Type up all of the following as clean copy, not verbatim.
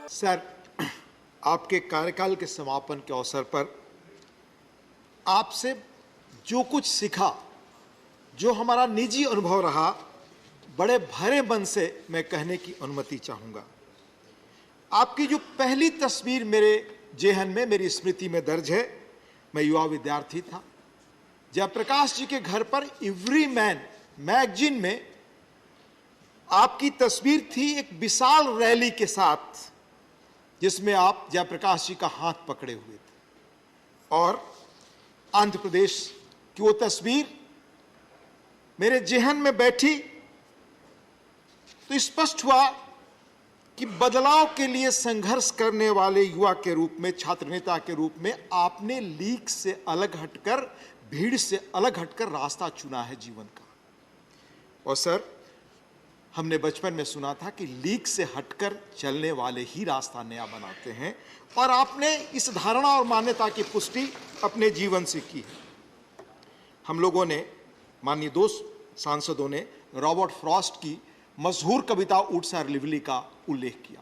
Sir, आपके कार्यकाल के समापन के अवसर पर आपसे जो कुछ सीखा, जो हमारा निजी अनुभव रहा, बड़े भरे मन से मैं कहने की अनुमति चाहूंगा। आपकी जो पहली तस्वीर मेरे जेहन में, मेरी स्मृति में दर्ज है, मैं युवा विद्यार्थी था। जयप्रकाश जी के घर पर एवरी मैन मैगजीन में आपकी तस्वीर थी एक विशाल रैली के साथ, जिसमें आप जयप्रकाश जी का हाथ पकड़े हुए थे। और आंध्र प्रदेश की वो तस्वीर मेरे जेहन में बैठी तो स्पष्ट हुआ कि बदलाव के लिए संघर्ष करने वाले युवा के रूप में, छात्र नेता के रूप में आपने लीग से अलग हटकर, भीड़ से अलग हटकर रास्ता चुना है जीवन का। और सर, हमने बचपन में सुना था कि लीग से हटकर चलने वाले ही रास्ता नया बनाते हैं, और आपने इस धारणा और मान्यता की पुष्टि अपने जीवन से की है। हम लोगों ने, माननीय दो सांसदों ने रॉबर्ट फ्रॉस्ट की मशहूर कविता ऊट्स आर लिवली का उल्लेख किया,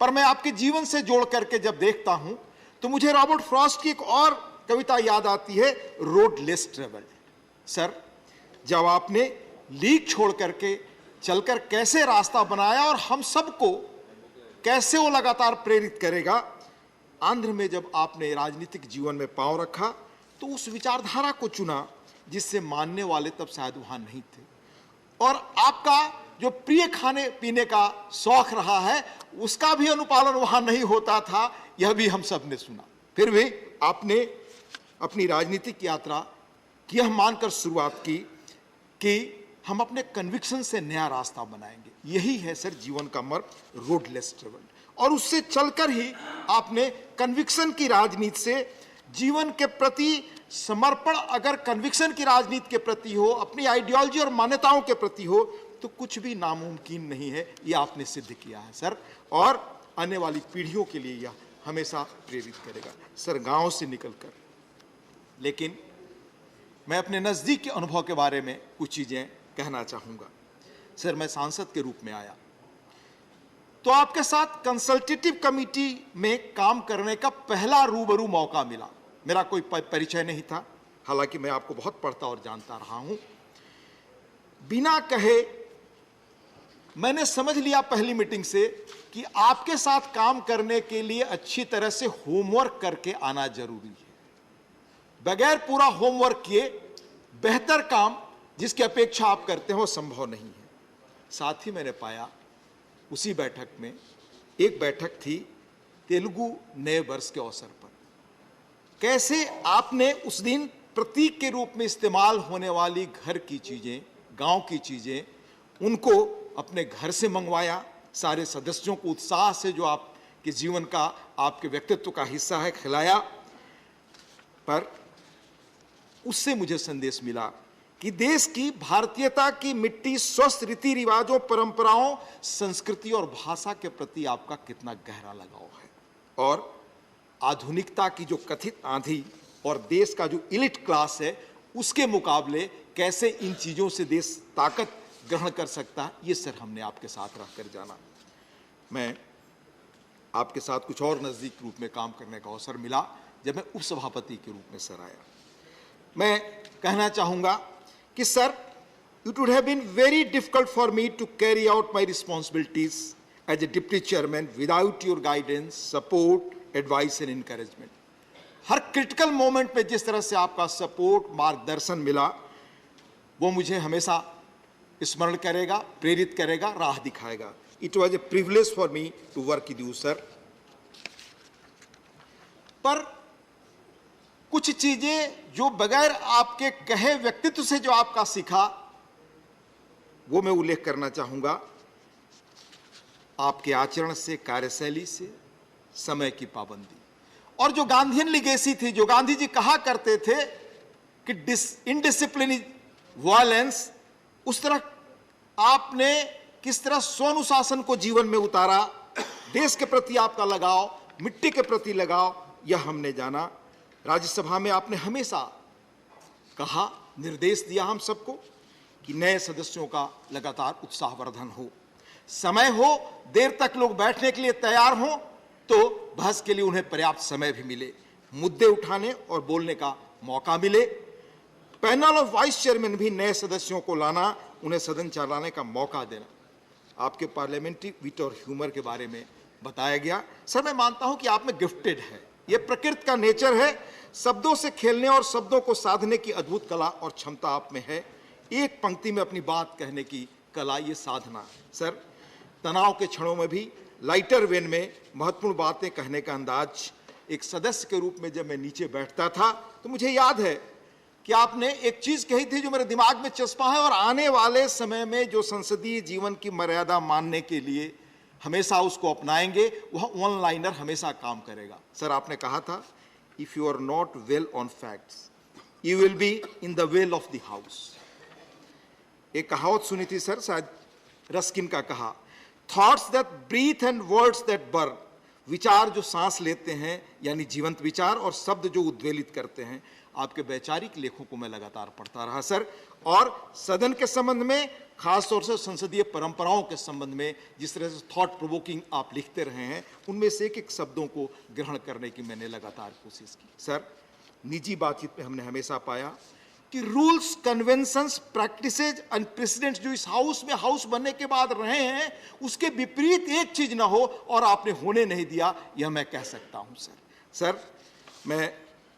पर मैं आपके जीवन से जोड़ करके जब देखता हूं तो मुझे रॉबर्ट फ्रॉस्ट की एक और कविता याद आती है, रोड लेस ट्रेवल्ड। सर, जब आपने लीग छोड़ करके चलकर कैसे रास्ता बनाया और हम सबको कैसे वो लगातार प्रेरित करेगा, आंध्र में जब आपने राजनीतिक जीवन में पांव रखा तो उस विचारधारा को चुना जिससे मानने वाले तब शायद वहां नहीं थे। और आपका जो प्रिय खाने पीने का शौक रहा है, उसका भी अनुपालन वहां नहीं होता था, यह भी हम सब ने सुना। फिर भी आपने अपनी राजनीतिक यात्रा की यह मानकर शुरुआत की कि हम अपने कन्विक्शन से नया रास्ता बनाएंगे। यही है सर जीवन का मर्म, रोड लेस ट्रेवल्ड। और उससे चलकर ही आपने कन्विक्शन की राजनीति से जीवन के प्रति समर्पण, अगर कन्विक्शन की राजनीति के प्रति हो, अपनी आइडियोलॉजी और मान्यताओं के प्रति हो, तो कुछ भी नामुमकिन नहीं है। ये आपने सिद्ध किया है सर, और आने वाली पीढ़ियों के लिए यह हमेशा प्रेरित करेगा सर, गांव से निकलकर। लेकिन मैं अपने नजदीक के अनुभव के बारे में कुछ चीजें कहना चाहूंगा। सर, मैं सांसद के रूप में आया तो आपके साथ कंसल्टेटिव कमेटी में काम करने का पहला रूबरू मौका मिला। मेरा कोई परिचय नहीं था, हालांकि मैं आपको बहुत पढ़ता और जानता रहा हूं। बिना कहे मैंने समझ लिया पहली मीटिंग से कि आपके साथ काम करने के लिए अच्छी तरह से होमवर्क करके आना जरूरी है। बगैर पूरा होमवर्क किए बेहतर काम जिसकी अपेक्षा आप करते हो संभव नहीं है। साथ ही मैंने पाया उसी बैठक में, एक बैठक थी तेलुगु नए वर्ष के अवसर पर, कैसे आपने उस दिन प्रतीक के रूप में इस्तेमाल होने वाली घर की चीजें, गांव की चीजें, उनको अपने घर से मंगवाया। सारे सदस्यों को उत्साह से, जो आपके जीवन का, आपके व्यक्तित्व का हिस्सा है, खिलाया। पर उससे मुझे संदेश मिला कि देश की भारतीयता की मिट्टी, स्वस्थ रीति रिवाजों, परंपराओं, संस्कृति और भाषा के प्रति आपका कितना गहरा लगाव है, और आधुनिकता की जो कथित आंधी और देश का जो इलिट क्लास है, उसके मुकाबले कैसे इन चीजों से देश ताकत ग्रहण कर सकता है, ये सर हमने आपके साथ रहकर जाना। मैं आपके साथ कुछ और नजदीक रूप में काम करने का अवसर मिला जब मैं उपसभापति के रूप में सर आया। मैं कहना चाहूंगा कि sir, it would have been very difficult for me to carry out my responsibilities as a deputy chairman without your guidance, support, advice and encouragement. हर क्रिटिकल मोमेंट में जिस तरह से आपका सपोर्ट, मार्गदर्शन मिला, वो मुझे हमेशा स्मरण करेगा, प्रेरित करेगा, राह दिखाएगा। It was a privilege for me to work with you sir. पर कुछ चीजें जो बगैर आपके कहे व्यक्तित्व से जो आपका सीखा, वो मैं उल्लेख करना चाहूंगा। आपके आचरण से, कार्यशैली से, समय की पाबंदी, और जो गांधीयन लिगेसी थी, जो गांधी जी कहा करते थे कि इनडिसिप्लिन इज वायलेंस, उस तरह आपने किस तरह स्वानुशासन को जीवन में उतारा, देश के प्रति आपका लगाव, मिट्टी के प्रति लगाव, यह हमने जाना। राज्यसभा में आपने हमेशा कहा, निर्देश दिया हम सबको कि नए सदस्यों का लगातार उत्साहवर्धन हो, समय हो, देर तक लोग बैठने के लिए तैयार हों, तो बहस के लिए उन्हें पर्याप्त समय भी मिले, मुद्दे उठाने और बोलने का मौका मिले। पैनल और वाइस चेयरमैन भी नए सदस्यों को लाना, उन्हें सदन चलाने का मौका देना। आपके पार्लियामेंट्री विट और ह्यूमर के बारे में बताया गया। सर, मैं मानता हूं कि आप में गिफ्टेड है, यह प्रकृति का नेचर है। शब्दों से खेलने और शब्दों को साधने की अद्भुत कला और क्षमता आप में है। एक पंक्ति में अपनी बात कहने की कला, ये साधना। सर, तनाव के क्षणों में भी लाइटर वेन में महत्वपूर्ण बातें कहने का अंदाज। एक सदस्य के रूप में जब मैं नीचे बैठता था तो मुझे याद है कि आपने एक चीज कही थी जो मेरे दिमाग में चस्पा है और आने वाले समय में जो संसदीय जीवन की मर्यादा मानने के लिए हमेशा उसको अपनाएंगे, वह वन लाइनर हमेशा काम करेगा। सर, आपने कहा था, if you are not well on facts you will be in the well of the house. एक कहावत सुनी थी सर, शायद रस्किन का कहा, thoughts that breathe and words that burn. विचार जो सांस लेते हैं, यानी जीवंत विचार, और शब्द जो उद्वेलित करते हैं। आपके वैचारिक लेखों को मैं लगातार पढ़ता रहा सर, और सदन के संबंध में, खासतौर से संसदीय परंपराओं के संबंध में जिस तरह से थॉट प्रोवोकिंग आप लिखते रहे हैं, उनमें से एक एक शब्दों को ग्रहण करने की मैंने लगातार कोशिश की। सर, निजी बातचीत में हमने हमेशा पाया कि rules, conventions, practices and precedents जो इस हाउस में हाउस बनने के बाद रहे हैं, उसके विपरीत एक चीज ना हो, और आपने होने नहीं दिया, यह मैं कह सकता हूं सर। सर, मैं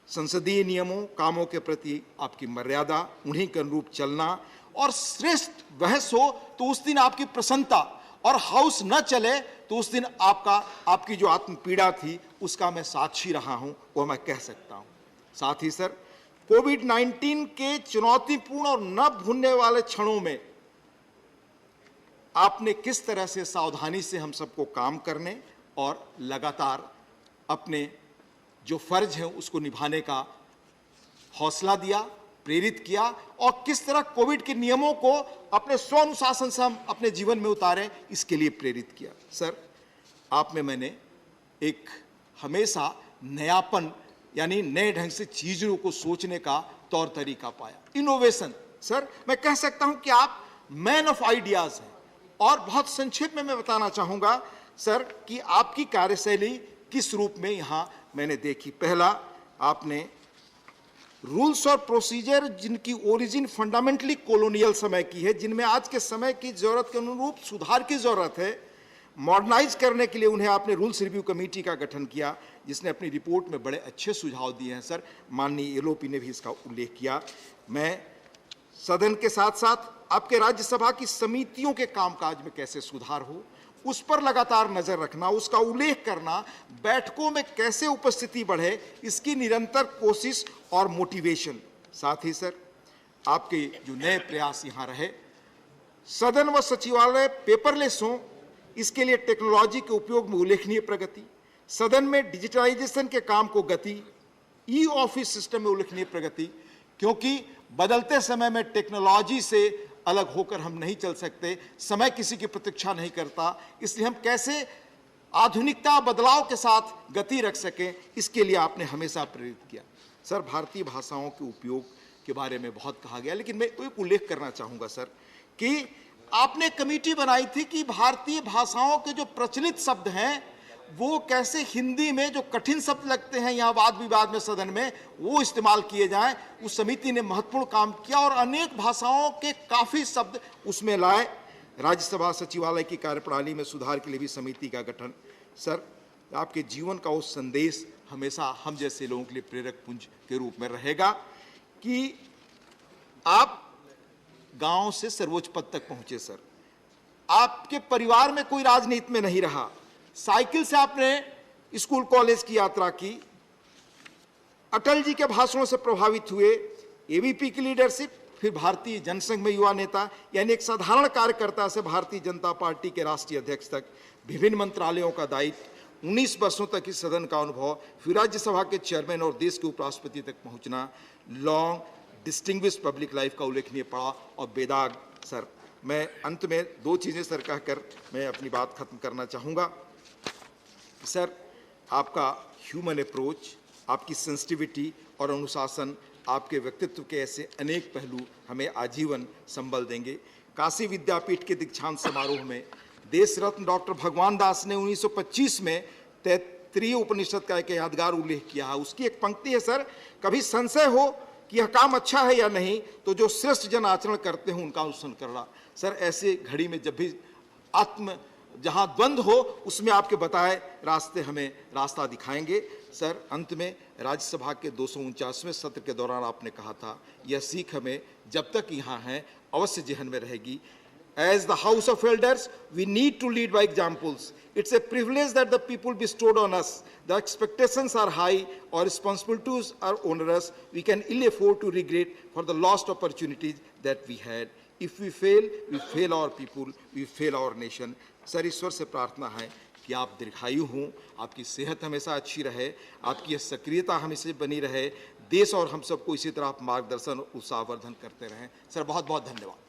संसदीय नियमों, कामों के प्रति आपकी मर्यादा, उन्हीं के अनुरूप चलना, और श्रेष्ठ बहस हो तो उस दिन आपकी प्रसन्नता, और हाउस न चले तो उस दिन आपकी जो आत्मपीड़ा थी उसका मैं साक्षी रहा हूं, वह मैं कह सकता हूं। साथ ही सर, कोविड-19 के चुनौतीपूर्ण और न भूलने वाले क्षणों में आपने किस तरह से सावधानी से हम सबको काम करने और लगातार अपने जो फर्ज है उसको निभाने का हौसला दिया, प्रेरित किया, और किस तरह कोविड के नियमों को अपने स्वानुशासन से हम अपने जीवन में उतारें, इसके लिए प्रेरित किया। सर, आप में मैंने एक हमेशा नयापन, यानी नए ढंग से चीजों को सोचने का तौर तरीका पाया, इनोवेशन। सर, मैं कह सकता हूं कि आप मैन ऑफ आइडियाज हैं। और बहुत संक्षेप में मैं बताना चाहूंगा सर कि आपकी कार्यशैली किस रूप में यहां मैंने देखी। पहला, आपने रूल्स और प्रोसीजर जिनकी ओरिजिन फंडामेंटली कॉलोनियल समय की है, जिनमें आज के समय की जरूरत के अनुरूप सुधार की जरूरत है, मॉडर्नाइज करने के लिए उन्हें आपने रूल्स रिव्यू कमेटी का गठन किया, जिसने अपनी रिपोर्ट में बड़े अच्छे सुझाव दिए हैं सर। माननीय एलओपी ने भी इसका उल्लेख किया। मैं सदन के साथ साथ आपके राज्यसभा की समितियों के कामकाज में कैसे सुधार हो, उस पर लगातार नजर रखना, उसका उल्लेख करना, बैठकों में कैसे उपस्थिति बढ़े, इसकी निरंतर कोशिश और मोटिवेशन। साथ ही सर, आपके जो नए प्रयास यहाँ रहे, सदन व सचिवालय पेपरलेस हों, इसके लिए टेक्नोलॉजी के उपयोग में उल्लेखनीय प्रगति, सदन में डिजिटलाइजेशन के काम को गति, ई ऑफिस सिस्टम में उल्लेखनीय प्रगति, क्योंकि बदलते समय में टेक्नोलॉजी से अलग होकर हम नहीं चल सकते, समय किसी की प्रतीक्षा नहीं करता, इसलिए हम कैसे आधुनिकता बदलाव के साथ गति रख सकें, इसके लिए आपने हमेशा प्रेरित किया। सर, भारतीय भाषाओं के उपयोग के बारे में बहुत कहा गया, लेकिन मैं एक उल्लेख करना चाहूँगा सर कि आपने कमेटी बनाई थी कि भारतीय भाषाओं के जो प्रचलित शब्द हैं वो कैसे हिंदी में जो कठिन शब्द लगते हैं यहाँ वाद विवाद में सदन में, वो इस्तेमाल किए जाएं। उस समिति ने महत्वपूर्ण काम किया और अनेक भाषाओं के काफ़ी शब्द उसमें लाए। राज्यसभा सचिवालय की कार्यप्रणाली में सुधार के लिए भी समिति का गठन। सर, आपके जीवन का वो संदेश हमेशा हम जैसे लोगों के लिए प्रेरक पुंज के रूप में रहेगा कि आप गांव से सर्वोच्च पद तक पहुंचे। सर, आपके परिवार में कोई राजनीति में नहीं रहा, साइकिल से आपने स्कूल कॉलेज की यात्रा की, अटल जी के भाषणों से प्रभावित हुए, एबीपी की लीडरशिप, फिर भारतीय जनसंघ में युवा नेता, यानी एक साधारण कार्यकर्ता से भारतीय जनता पार्टी के राष्ट्रीय अध्यक्ष तक, विभिन्न मंत्रालयों का दायित्व, 19 वर्षों तक इस सदन का अनुभव, फिर राज्यसभा के चेयरमैन और देश के उपराष्ट्रपति तक पहुंचना, लॉन्ग डिस्टिंग्विश्ड पब्लिक लाइफ का उल्लेखनीय पड़ा और बेदाग। सर, मैं अंत में 2 चीज़ें सर कहकर मैं अपनी बात खत्म करना चाहूँगा। सर, आपका ह्यूमन अप्रोच, आपकी सेंसिटिविटी और अनुशासन, आपके व्यक्तित्व के ऐसे अनेक पहलू हमें आजीवन संबल देंगे। काशी विद्यापीठ के दीक्षांत समारोह में देश रत्न डॉक्टर भगवान दास ने 1925 में तैत्तिरीय उपनिषद का एक यादगार उल्लेख किया है। उसकी एक पंक्ति है सर, कभी संशय हो कि यह काम अच्छा है या नहीं तो जो श्रेष्ठ जन आचरण करते हैं उनका अनुसरण करना। सर ऐसे घड़ी में जब भी आत्म जहां द्वंद्व हो उसमें आपके बताए रास्ते हमें रास्ता दिखाएंगे। सर अंत में राज्यसभा के 249वें सत्र के दौरान आपने कहा था यह सीख हमें जब तक यहाँ हैं अवश्य जेहन में रहेगी। As the House of Elders, we need to lead by examples. It's a privilege that the people bestowed on us. The expectations are high, our responsibilities are onerous. We can ill afford to regret for the lost opportunities that we had. If we fail our people, we fail our nation. Sir ईश्वर से प्रार्थना है कि आप दीर्घायु हों, आपकी सेहत हमेशा अच्छी रहे, आपकी सक्रियता हमेशा बनी रहे, देश और हम सबको इसी तरह आप मार्गदर्शन और उत्साहवर्धन करते रहें। सर बहुत बहुत धन्यवाद।